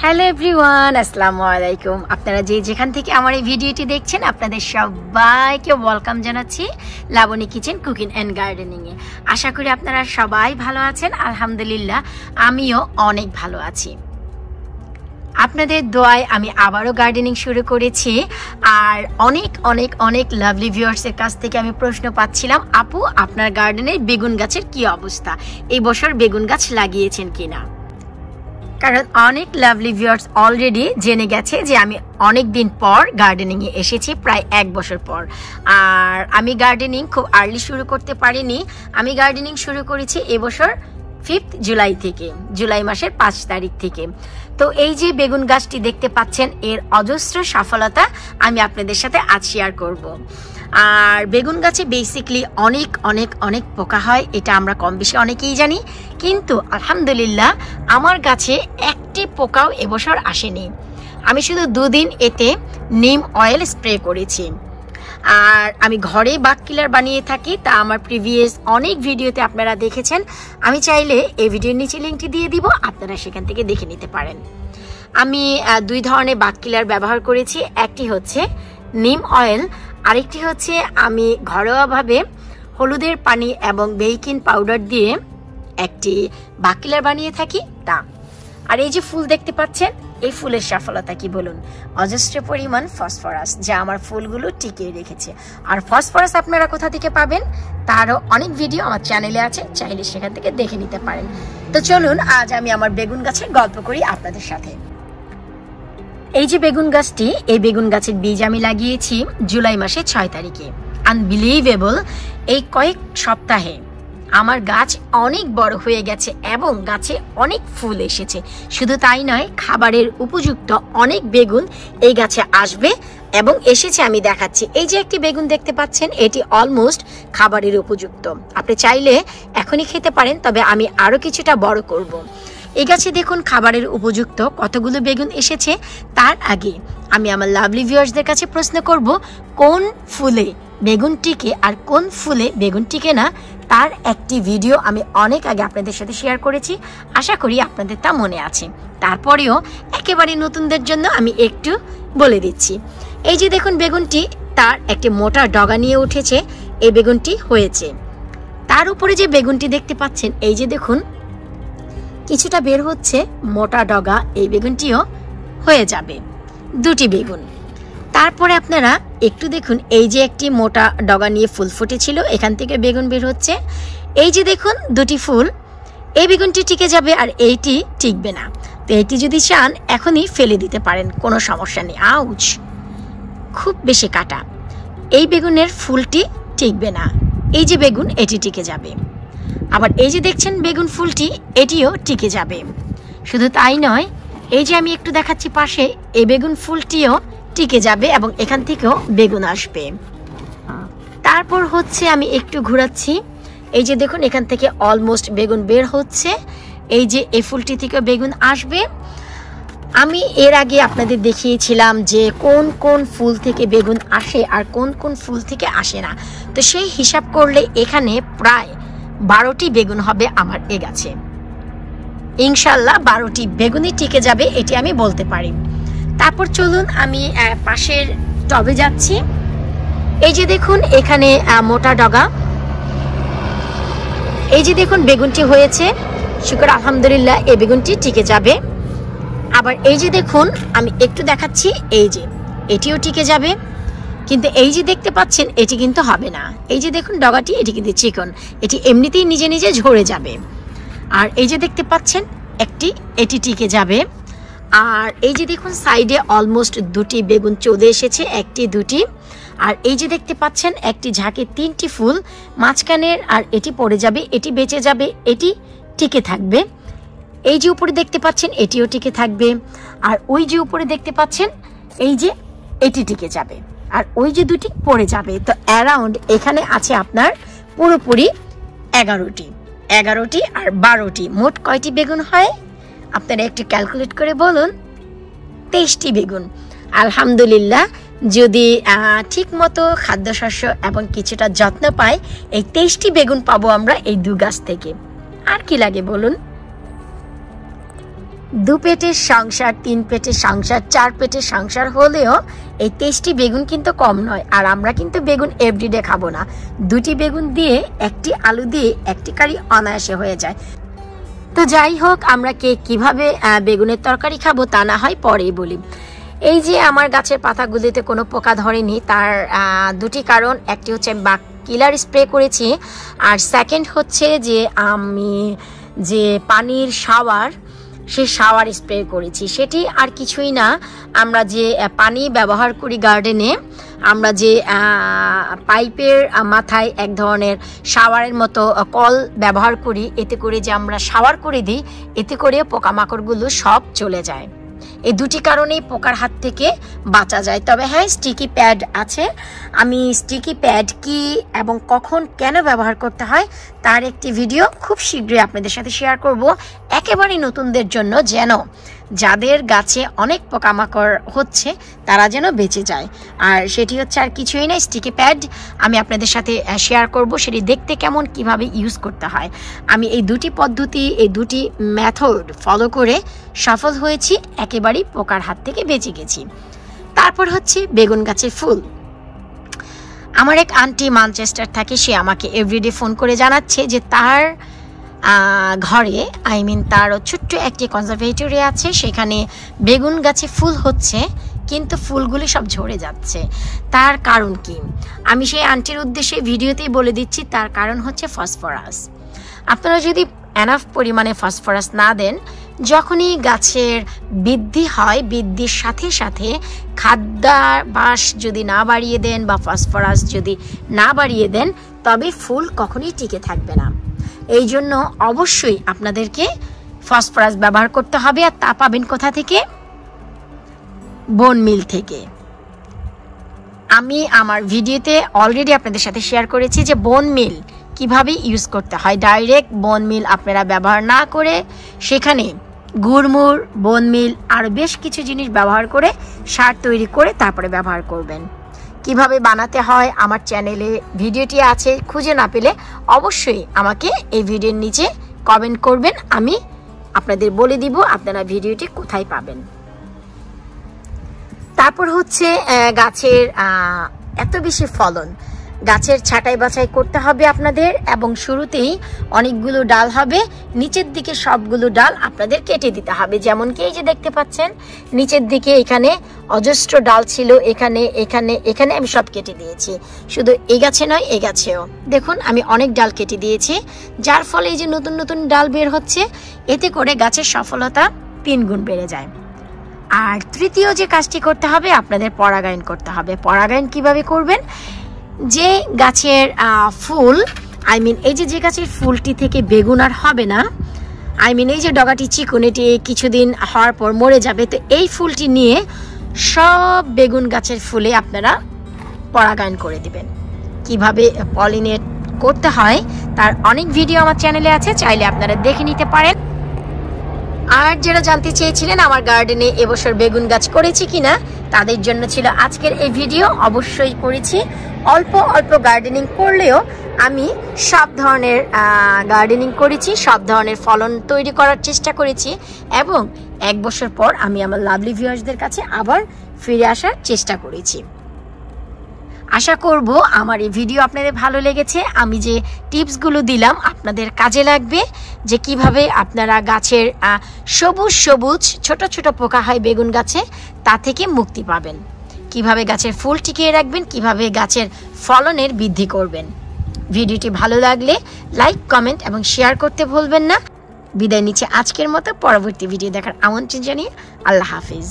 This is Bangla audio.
হ্যালো এভরিওয়ান, আসসালামু আলাইকুম। আপনারা যেখান থেকে আমার এই ভিডিওটি দেখছেন আপনাদের সবাইকে ওয়েলকাম জানাচ্ছি লাবণী কিচেন কুকিং অ্যান্ড গার্ডেনিংয়ে। আশা করি আপনারা সবাই ভালো আছেন। আলহামদুলিল্লাহ আমিও অনেক ভালো আছি। আপনাদের দোয়ায় আমি আবারও গার্ডেনিং শুরু করেছি। আর অনেক অনেক অনেক লাভলি ভিউয়ার্সের কাছ থেকে আমি প্রশ্ন পাচ্ছিলাম, আপু আপনার গার্ডেনের বেগুন গাছের কি অবস্থা, এই বছর বেগুন গাছ লাগিয়েছেন কিনা। কারণ অনেক লাভলি ভিউয়ার্স অলরেডি জেনে গেছে যে আমি অনেক দিন পর গার্ডেনিংয়ে এসেছি, প্রায় 1 বছর পর। আর আমি গার্ডেনিং খুব আর্লি শুরু করতে পারিনি। আমি গার্ডেনিং শুরু করেছি এবছর 5 জুলাই থেকে, জুলাই মাসের 5 তারিখ থেকে। তো এই যে বেগুন গাছটি দেখতে পাচ্ছেন, এর অজস্র সফলতা আমি আপনাদের সাথে আজ শেয়ার করব। আর বেগুন গাছে বেসিকলি অনেক অনেক অনেক পোকা হয়, এটা আমরা কম বেশি অনেকেই জানি। কিন্তু আলহামদুলিল্লাহ আমার গাছে একটি পোকাও এবছর আসেনি। আমি শুধু 2 দিন এতে নিম অয়েল স্প্রে করেছি। আর আমি ঘরে বাগ কিলার বানিয়ে থাকি, তা আমার প্রিভিয়াস অনেক ভিডিওতে আপনারা দেখেছেন। আমি চাইলে এই ভিডিওর নিচে লিঙ্কটি দিয়ে দিব, আপনারা সেখান থেকে দেখে নিতে পারেন। আমি 2 ধরনের বাগ কিলার ব্যবহার করেছি। একটি হচ্ছে নিম অয়েল, আরেকটি হচ্ছে আমি ঘরোয়াভাবে হলুদের পানি এবং বেকিং পাউডার দিয়ে একটি বাগ কিলার বানিয়ে থাকি তা। আর এই যে ফুল দেখতে পাচ্ছেন, এই ফুলের সফলতা কি বলুন, অজস্র পরিমাণ ফসফরাস, যা আমার ফুলগুলো টিকিয়ে রেখেছে। আর ফসফরাস আপনারা কোথা থেকে পাবেন তারও অনেক ভিডিও আমার চ্যানেলে আছে, চাইলে সেখান থেকে দেখে নিতে পারেন। তো চলুন আজ আমি আমার বেগুন গাছের গল্প করি আপনাদের সাথে। এই যে বেগুন গাছটি, এই বেগুন গাছের বীজ আমি লাগিয়েছি জুলাই মাসের 6 তারিখে। আনবিলিভেবল, এই কয়েক সপ্তাহে আমার গাছ অনেক বড় হয়ে গেছে এবং গাছে অনেক ফুল এসেছে। শুধু তাই নয়, খাবারের উপযুক্ত অনেক বেগুন এই গাছে আসবে এবং এসেছে, আমি দেখাচ্ছি। এই যে একটি বেগুন দেখতে পাচ্ছেন, এটি অলমোস্ট খাবারের উপযুক্ত। আপনি চাইলে এখনই খেতে পারেন, তবে আমি আরো কিছুটা বড় করব। এই গাছে দেখুন খাবারের উপযুক্ত কতগুলো বেগুন এসেছে। তার আগে আমি আমার লাভলি ভিউয়ার্সদের কাছে প্রশ্ন করব, কোন ফুলে বেগুন টিকে আর কোন ফুলে বেগুন টিকে না, তার একটি ভিডিও আমি অনেক আগে আপনাদের সাথে শেয়ার করেছি। আশা করি আপনাদের তা মনে আছে। তারপরেও একেবারে নতুনদের জন্য আমি একটু বলে দিচ্ছি। এই যে দেখুন বেগুনটি, তার একটি মোটা ডগা নিয়ে উঠেছে, এই বেগুনটি হয়েছে। তার উপরে যে বেগুনটি দেখতে পাচ্ছেন, এই যে দেখুন কিছুটা বের হচ্ছে মোটা ডগা, এই বেগুনটিও হয়ে যাবে 2টি বেগুন। তারপরে আপনারা একটু দেখুন, এই যে একটি মোটা ডগা নিয়ে ফুল ফুটেছিল, এখান থেকে বেগুন বের হচ্ছে। এই যে দেখুন 2টি ফুল, এই বেগুনটি টিকে যাবে আর এইটি টিকবে না। তো এইটি যদি চান এখনই ফেলে দিতে পারেন, কোনো সমস্যা নেই। আউচ, খুব বেশি কাটা। এই বেগুনের ফুলটি টিকবে না, এই যে বেগুন এটি টিকে যাবে। আবার এই যে দেখছেন বেগুন ফুলটি, এটিও টিকে যাবে। শুধু তাই নয়, এই যে আমি একটু দেখাচ্ছি পাশে, এই বেগুন ফুলটিও টিকে যাবে এবং এখান থেকেও বেগুন আসবে। তারপর হচ্ছে আমি একটু ঘোরাচ্ছি, এই যে দেখুন এখান থেকে অলমোস্ট বেগুন বের হচ্ছে। এই যে এই ফুলটি থেকে বেগুন আসবে। আমি এর আগে আপনাদের দেখিয়েছিলাম যে কোন কোন ফুল থেকে বেগুন আসে আর কোন কোন ফুল থেকে আসে না। তো সেই হিসাব করলে এখানে প্রায় 12টি বেগুন হবে আমার এ গাছে। ইনশাল্লাহ 12টি বেগুনই টিকে যাবে, এটি আমি বলতে পারি। তারপর চলুন আমি পাশের টবে যাচ্ছি। এই যে দেখুন এখানে মোটা ডগা, এই যে দেখুন বেগুনটি হয়েছে, শুকর আলহামদুলিল্লাহ এই বেগুনটি টিকে যাবে। আবার এই যে দেখুন আমি একটু দেখাচ্ছি, এই যে এটিও টিকে যাবে। কিন্তু এই যে দেখতে পাচ্ছেন এটি কিন্তু হবে না। এই যে দেখুন ডগাটি, এটি কিন্তু চিকন, এটি এমনিতেই নিজে নিজে ঝরে যাবে। আর এই যে দেখতে পাচ্ছেন একটি, এটি টিকে যাবে। আর এই যে দেখুন সাইডে অলমোস্ট 2টি বেগুন চলে এসেছে, 1টি 2টি। আর এই যে দেখতে পাচ্ছেন একটি ঝাঁকে 3টি ফুল মাঝখানের, আর এটি পড়ে যাবে, এটি বেঁচে যাবে, এটি টিকে থাকবে। এই যে উপরে দেখতে পাচ্ছেন এটিও টিকে থাকবে। আর ওই যে উপরে দেখতে পাচ্ছেন এই যে এটি টিকে যাবে, আর ওই যে 2টি পড়ে যাবে। তো অ্যারাউন্ড এখানে আছে আপনার পুরোপুরি 11টি আর 12টি, মোট কয়টি বেগুন হয় আপনারা একটু ক্যালকুলেট করে বলুন। 23টি বেগুন। আলহামদুলিল্লাহ, যদি ঠিক মতো খাদ্যশস্য এবং কিছুটা যত্ন পাই, এই 23টি বেগুন পাবো আমরা এই 2 গাছ থেকে। আর কি লাগে বলুন। 2 পেটের সংসার, 3 পেটের সংসার, 4 পেটের সংসার হলেও এই টেস্টি বেগুন কিন্তু কম নয়। আর আমরা কিন্তু বেগুন এভরিডে খাবো না, 2টি বেগুন দিয়ে 1টি আলু দিয়ে 1টি কারি অনায়াসে হয়ে যায়। তো যাই হোক, আমরা কে কিভাবে বেগুনের তরকারি খাবো তা না হয় পরেই বলি। এই যে আমার গাছের পাতাগুলিতে কোনো পোকা ধরেনি, তার 2টি কারণ। একটি হচ্ছে বাক কিলার স্প্রে করেছি, আর সেকেন্ড হচ্ছে যে আমি যে পানির শাওয়ার, সেই শাওয়ার স্প্রে করেছি। সেটি আর কিছুই না, আমরা যে পানি ব্যবহার করি গার্ডেনে, আমরা যে পাইপের মাথায় এক ধরনের শাওয়ারের মতো কল ব্যবহার করি, এতে করে যে আমরা শাওয়ার করে দিই, এতে করে পোকামাকড়গুলো সব চলে যায়। এই 2টি কারণেই পোকার হাত থেকে বাঁচা যায়। তবে হ্যাঁ, স্টিকি প্যাড আছে। আমি স্টিকি প্যাড কি এবং কখন কেন ব্যবহার করতে হয় তার একটি ভিডিও খুব শীঘ্রই আপনাদের সাথে শেয়ার করব, একেবারে নতুনদের জন্য, যেন যাদের গাছে অনেক পোকামাকড় হচ্ছে তারা যেন বেঁচে যায়। আর সেটি হচ্ছে আর কিছুই না, স্টিকি প্যাড আমি আপনাদের সাথে শেয়ার করব, সেটি দেখতে কেমন, কিভাবে ইউজ করতে হয়। আমি এই 2টি পদ্ধতি, এই 2টি মেথড ফলো করে সফল হয়েছি, একেবারেই পোকার হাত থেকে বেঁচে গেছি। তারপর হচ্ছে বেগুন গাছের ফুল। আমার এক আন্টি ম্যানচেস্টার থাকে, সে আমাকে এভরিডে ফোন করে জানাচ্ছে যে তার ঘরে, তার ছোট্ট একটি কনজারভেটরি আছে, সেখানে বেগুন গাছে ফুল হচ্ছে, কিন্তু ফুলগুলি সব ঝরে যাচ্ছে। তার কারণ কি? আমি সেই আন্টির উদ্দেশ্যে ভিডিওতেই বলে দিচ্ছি। তার কারণ হচ্ছে ফসফরাস। আপনারা যদি এনাফ পরিমাণে ফসফরাস না দেন, যখনই গাছের বৃদ্ধি হয়, বৃদ্ধির সাথে সাথে খাদ্যাভ্যাস যদি না বাড়িয়ে দেন বা ফসফরাস যদি না বাড়িয়ে দেন, তবে ফুল কখনোই টিকে থাকবে না। এই জন্য অবশ্যই আপনাদেরকে ফসফরাস ব্যবহার করতে হবে। আর তা পাবেন কোথা থেকে? বোন মিল থেকে। আমি আমার ভিডিওতে অলরেডি আপনাদের সাথে শেয়ার করেছি যে বোন মিল কিভাবে ইউজ করতে হয়। ডাইরেক্ট বোন মিল আপনারা ব্যবহার না করে সেখানে গুড়মুড়, বোন মিল আর বেশ কিছু জিনিস ব্যবহার করে সার তৈরি করে তারপরে ব্যবহার করবেন। কিভাবে বানাতে হয় আমার চ্যানেলে ভিডিওটি আছে, খুঁজে না পেলে অবশ্যই আমাকে এই ভিডিওর নিচে কমেন্ট করবেন, আমি আপনাদের বলে দিব আপনারা ভিডিওটি কোথায় পাবেন। তারপর হচ্ছে গাছের এত বেশি ফলন, গাছের ছাঁটাই বাছাই করতে হবে আপনাদের, এবং শুরুতেই অনেকগুলো ডাল হবে, নিচের দিকে সবগুলো ডাল আপনাদের কেটে দিতে হবে। যেমন কি এই যে দেখতে পাচ্ছেন, নিচের দিকে এখানে অজস্র ডাল ছিল, এখানে এখানে এখানে আমি সব কেটে দিয়েছি। শুধু এই গাছে নয়, এই গাছেও দেখুন আমি অনেক ডাল কেটে দিয়েছি, যার ফলে এই যে নতুন নতুন ডাল বের হচ্ছে, এতে করে গাছের সফলতা 3 গুণ বেড়ে যায়। আর তৃতীয় যে কাজটি করতে হবে, আপনাদের পরাগায়ন করতে হবে। পরাগায়ন কিভাবে করবেন? যে গাছের ফুল, এই যে গাছের ফুলটি থেকে বেগুন আর হবে না, এই যে ডগাটি চিকন, এটি কিছুদিন হওয়ার পর মরে যাবে, তো এই ফুলটি নিয়ে সব বেগুন গাছের ফুলে আপনারা পরাগায়ন করে দিবেন। কিভাবে পলিনেট করতে হয় তার অনেক ভিডিও আমার চ্যানেলে আছে, চাইলে আপনারা দেখে নিতে পারেন। আর যারা জানতে চেয়েছিলেন আমার গার্ডেনে এবছর বেগুন গাছ করেছি কিনা, তাদের জন্য ছিল আজকের এই ভিডিও। অবশ্যই করেছি, অল্প অল্প গার্ডেনিং করলেও আমি সব ধরনের গার্ডেনিং করেছি, সব ধরনের ফলন তৈরি করার চেষ্টা করেছি, এবং 1 বছর পর আমি আমার লাভলি ভিউয়ার্সদের কাছে আবার ফিরে আসার চেষ্টা করেছি। আশা করব আমার এই ভিডিও আপনাদের ভালো লেগেছে। আমি যে টিপসগুলো দিলাম আপনাদের কাজে লাগবে, যে কিভাবে আপনারা গাছের সবুজ সবুজ ছোট ছোট পোকা হয় বেগুন গাছে, তা থেকে মুক্তি পাবেন, কিভাবে গাছের ফুল টিকিয়ে রাখবেন, কিভাবে গাছের ফলনের বৃদ্ধি করবেন। ভিডিওটি ভালো লাগলে লাইক, কমেন্ট এবং শেয়ার করতে ভুলবেন না। বিদায় নিচ্ছে আজকের মতো, পরবর্তী ভিডিও দেখার আমন্ত্রণ জানিয়ে আল্লাহ হাফিজ।